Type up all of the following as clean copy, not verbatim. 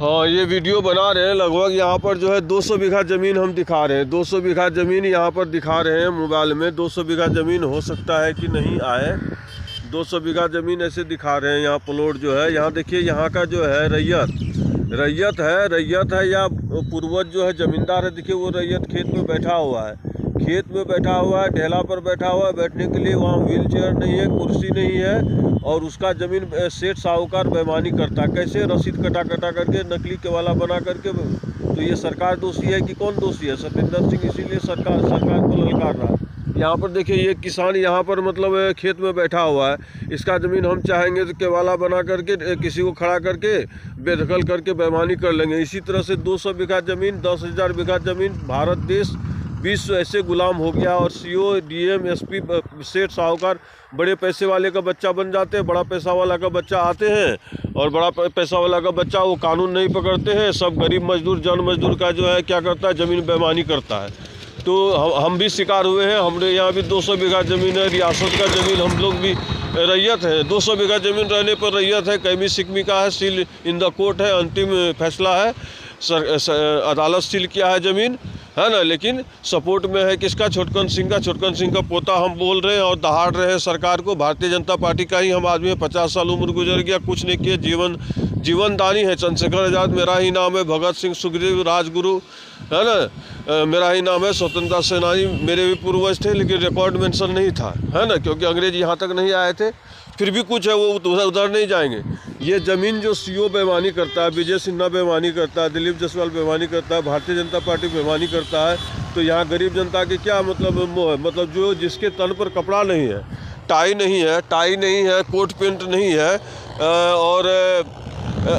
हाँ, ये वीडियो बना रहे हैं। लगभग यहाँ पर जो है 200 बीघा ज़मीन हम दिखा रहे हैं। 200 बीघा ज़मीन यहाँ पर दिखा रहे हैं मोबाइल में। 200 बीघा ज़मीन हो सकता है कि नहीं आए। 200 बीघा ज़मीन ऐसे दिखा रहे हैं। यहाँ प्लॉट जो है, यहाँ देखिए, यहाँ का जो है रैयत है या पूर्वज जो है ज़मींदार है। देखिए वो रैयत खेत में बैठा हुआ है, ढेला पर बैठा हुआ है। बैठने के लिए वहाँ व्हील चेयर नहीं है, कुर्सी नहीं है, और उसका ज़मीन सेठ साहूकार बेईमानी करता है। कैसे रसीद कटा करके नकली केवाला बना करके। तो ये सरकार दोषी है कि कौन दोषी है? सतेंद्र सिंह। इसीलिए सरकार को ललकार रहा है। यहाँ पर देखिए, ये किसान यहाँ पर मतलब खेत में बैठा हुआ है। इसका ज़मीन हम चाहेंगे तो केवाला बना करके किसी को खड़ा करके बेदखल करके बेईमानी कर लेंगे। इसी तरह से 200 बीघा ज़मीन, 10,000 बीघा ज़मीन, भारत देश विश्व ऐसे गुलाम हो गया। और सीओ, डीएम, एसपी, सेठ साहूकार बड़े पैसे वाले का बच्चा बन जाते हैं। बड़ा पैसा वाला का बच्चा आते हैं और बड़ा पैसा वाला का बच्चा वो कानून नहीं पकड़ते हैं। सब गरीब मजदूर, जन मजदूर का जो है क्या करता है, ज़मीन बेईमानी करता है। तो हम भी शिकार हुए हैं। हमने यहाँ भी 200 बीघा ज़मीन है, रियासत का ज़मीन। हम लोग भी रैयत है। 200 बीघा ज़मीन रहने पर रैयत है। कैमी सिकमी का है, सील इन द कोर्ट है, अंतिम फैसला है। अदालत सील किया है ज़मीन, है ना। लेकिन सपोर्ट में है किसका? छोटकन सिंह का पोता हम बोल रहे हैं और दहाड़ रहे हैं सरकार को। भारतीय जनता पार्टी का ही हम आदमी है। 50 साल उम्र गुजर गया, कुछ नहीं किए। जीवनदानी है। चंद्रशेखर आज़ाद मेरा ही नाम है। भगत सिंह, सुखदेव, राजगुरु, है ना, मेरा ही नाम है। स्वतंत्रता सेनानी मेरे भी पूर्वज थे, लेकिन रिकॉर्ड मेंशन नहीं था, है ना, क्योंकि अंग्रेज यहाँ तक नहीं आए थे। फिर भी कुछ है, वो उधर नहीं जाएंगे। ये ज़मीन जो सीओ बेईमानी करता है, विजय सिन्हा बेईमानी करता है, दिलीप जायसवाल बेईमानी करता है, भारतीय जनता पार्टी बेईमानी करता है, तो यहाँ गरीब जनता के क्या मतलब जो जिसके तन पर कपड़ा नहीं है, टाई नहीं है, कोट पेंट नहीं है, और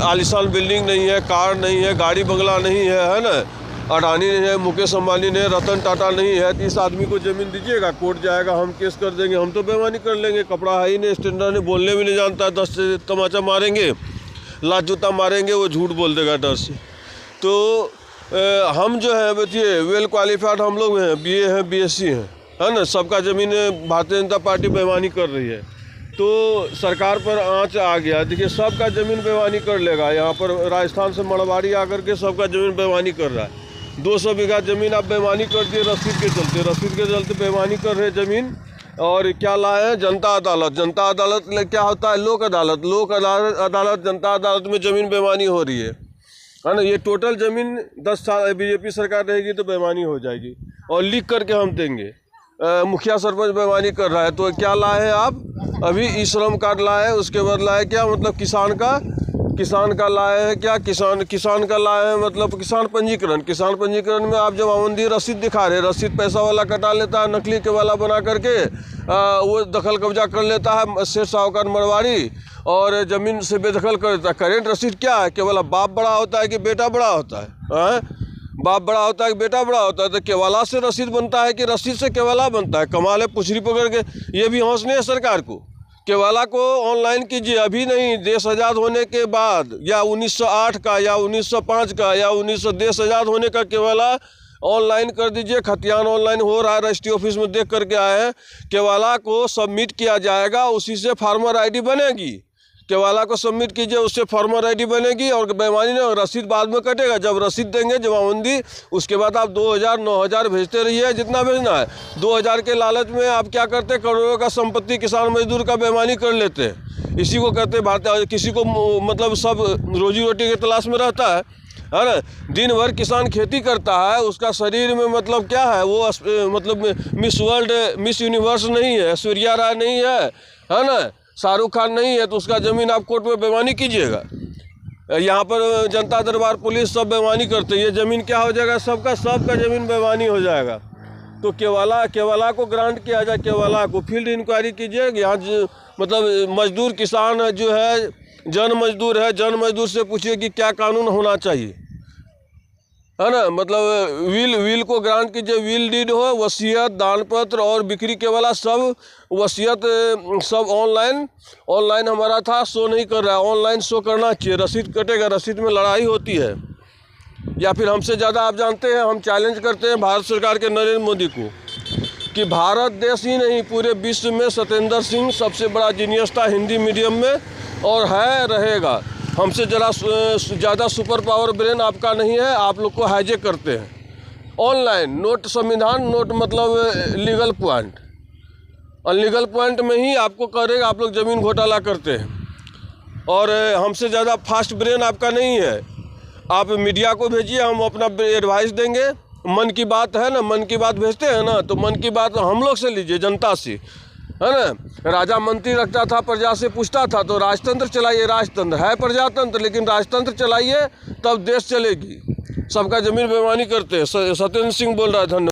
आलीशान बिल्डिंग नहीं है, कार नहीं है, गाड़ी बंगला नहीं है ना, अडानी नहीं है, मुकेश अंबानी नहीं है, रतन टाटा नहीं है, तो इस आदमी को ज़मीन दीजिएगा? कोर्ट जाएगा, हम केस कर देंगे, हम तो बेईमानी कर लेंगे। कपड़ा है ही नहीं, स्टैंडर्ड नहीं, बोलने भी नहीं जानता है। 10 से तमाचा मारेंगे, लात जूता मारेंगे, वो झूठ बोल देगा डर से। तो हम जो है बताइए, वेल क्वालिफाइड हम लोग हैं, BA हैं, BSc हैं, है ना। सबका ज़मीन भारतीय जनता पार्टी बेईमानी कर रही है। तो सरकार पर आँच आ गया। देखिए, सबका ज़मीन बेईमानी कर लेगा। यहाँ पर राजस्थान से मड़वाड़ी आकर के सबका ज़मीन बेईमानी कर रहा है। 200 बीघा ज़मीन आप बेईमानी कर दिए रसीद के चलते बेईमानी कर रहे ज़मीन। और क्या लाए हैं? जनता अदालत क्या होता है? लोक अदालत जनता अदालत में ज़मीन बेईमानी हो रही है ना। ये टोटल ज़मीन 10 साल बीजेपी सरकार रहेगी तो बेईमानी हो जाएगी, और लिख करके हम देंगे। मुखिया सरपंच बेईमानी कर रहा है, तो क्या लाए हैं आप? अभी ई श्रम कार्ड लाए हैं, उसके बाद लाए क्या, मतलब किसान का लाए हैं क्या? किसान का लाए हैं मतलब किसान पंजीकरण में आप जमाबंदी रसीद दिखा रहे हैं। रसीद पैसा वाला कटा लेता है, नकली के वाला बना करके वो दखल कब्जा कर लेता है सेठ साहूकार मरवाड़ी, और ज़मीन से बेदखल कर देता है। करेंट रसीद क्या है? केवल बाप बड़ा होता है कि बेटा बड़ा होता है? बाप बड़ा होता है कि बेटा बड़ा होता है? तो केवाला से रसीद बनता है कि रसीद से केवाला बनता है? कमाल है, पुछरी पकड़ के। ये भी हौसले है सरकार को। केवाला को ऑनलाइन कीजिए, अभी नहीं, देश आज़ाद होने के बाद, या 1908 का, या 1905 का, या देश आज़ाद होने का केवाला ऑनलाइन कर दीजिए। खतियान ऑनलाइन हो रहा है, रजिस्ट्री ऑफिस में देख करके आए हैं। केवाला को सबमिट किया जाएगा, उसी से फार्मर आईडी बनेगी। केवाला को सबमिट कीजिए, उससे फार्मर आईडी बनेगी, और बेईमानी नहीं, रसीद बाद में कटेगा। जब रसीद देंगे जमाबंदी, उसके बाद आप 2,000 9,000 भेजते रहिए, जितना भेजना है। 2,000 के लालच में आप क्या करते? करोड़ों का संपत्ति किसान मजदूर का बेईमानी कर लेते हैं। इसी को कहते हैं भारतीय। किसी को मतलब सब रोजी रोटी की तलाश में रहता है ना। दिन भर किसान खेती करता है, उसका शरीर में मतलब क्या है, वो मतलब मिस वर्ल्ड, मिस यूनिवर्स नहीं है, ऐश्वर्या राय नहीं है ना, शाहरुख खान नहीं है, तो उसका ज़मीन आप कोर्ट में बेईमानी कीजिएगा। यहाँ पर जनता दरबार, पुलिस सब बेईमानी करते हैं। ये ज़मीन क्या हो जाएगा? सबका ज़मीन बेईमानी हो जाएगा। तो केवाला को ग्रांट किया जाए। केवाला को फील्ड इंक्वायरी कीजिए। यहाँ मतलब मजदूर किसान जो है, जन मजदूर से पूछिए कि क्या कानून होना चाहिए, है ना। मतलब विल को ग्रांट कीजिए। विल डीड हो, वसीयत, दान पत्र और बिक्री केवाला सब, वसीयत सब ऑनलाइन हमारा था, शो नहीं कर रहा है। ऑनलाइन शो करना चाहिए, रसीद कटेगा। रसीद में लड़ाई होती है, या फिर हमसे ज़्यादा आप जानते हैं। हम चैलेंज करते हैं भारत सरकार के नरेंद्र मोदी को कि भारत देश ही नहीं, पूरे विश्व में सतेंद्र सिंह सबसे बड़ा जीनियस था हिंदी मीडियम में, और है, रहेगा। हमसे ज़रा ज़्यादा सुपर पावर ब्रेन आपका नहीं है, आप लोग को हाईजेक करते हैं ऑनलाइन। नोट संविधान, नोट मतलब लीगल पॉइंट, और लीगल पॉइंट में ही आपको करेगा आप लोग ज़मीन घोटाला करते हैं। और हमसे ज़्यादा फास्ट ब्रेन आपका नहीं है। आप मीडिया को भेजिए, हम अपना एडवाइस देंगे। मन की बात है ना, मन की बात भेजते हैं ना, तो मन की बात हम लोग से लीजिए, जनता से, है ना। राजा मंत्री रखता था, प्रजा से पूछता था, तो राजतंत्र चलाइए। राजतंत्र है प्रजातंत्र, लेकिन राजतंत्र चलाइए तब देश चलेगी। सबका ज़मीन बेईमानी करते हैं। सत्येंद्र सिंह बोल रहा है। धन्यवाद।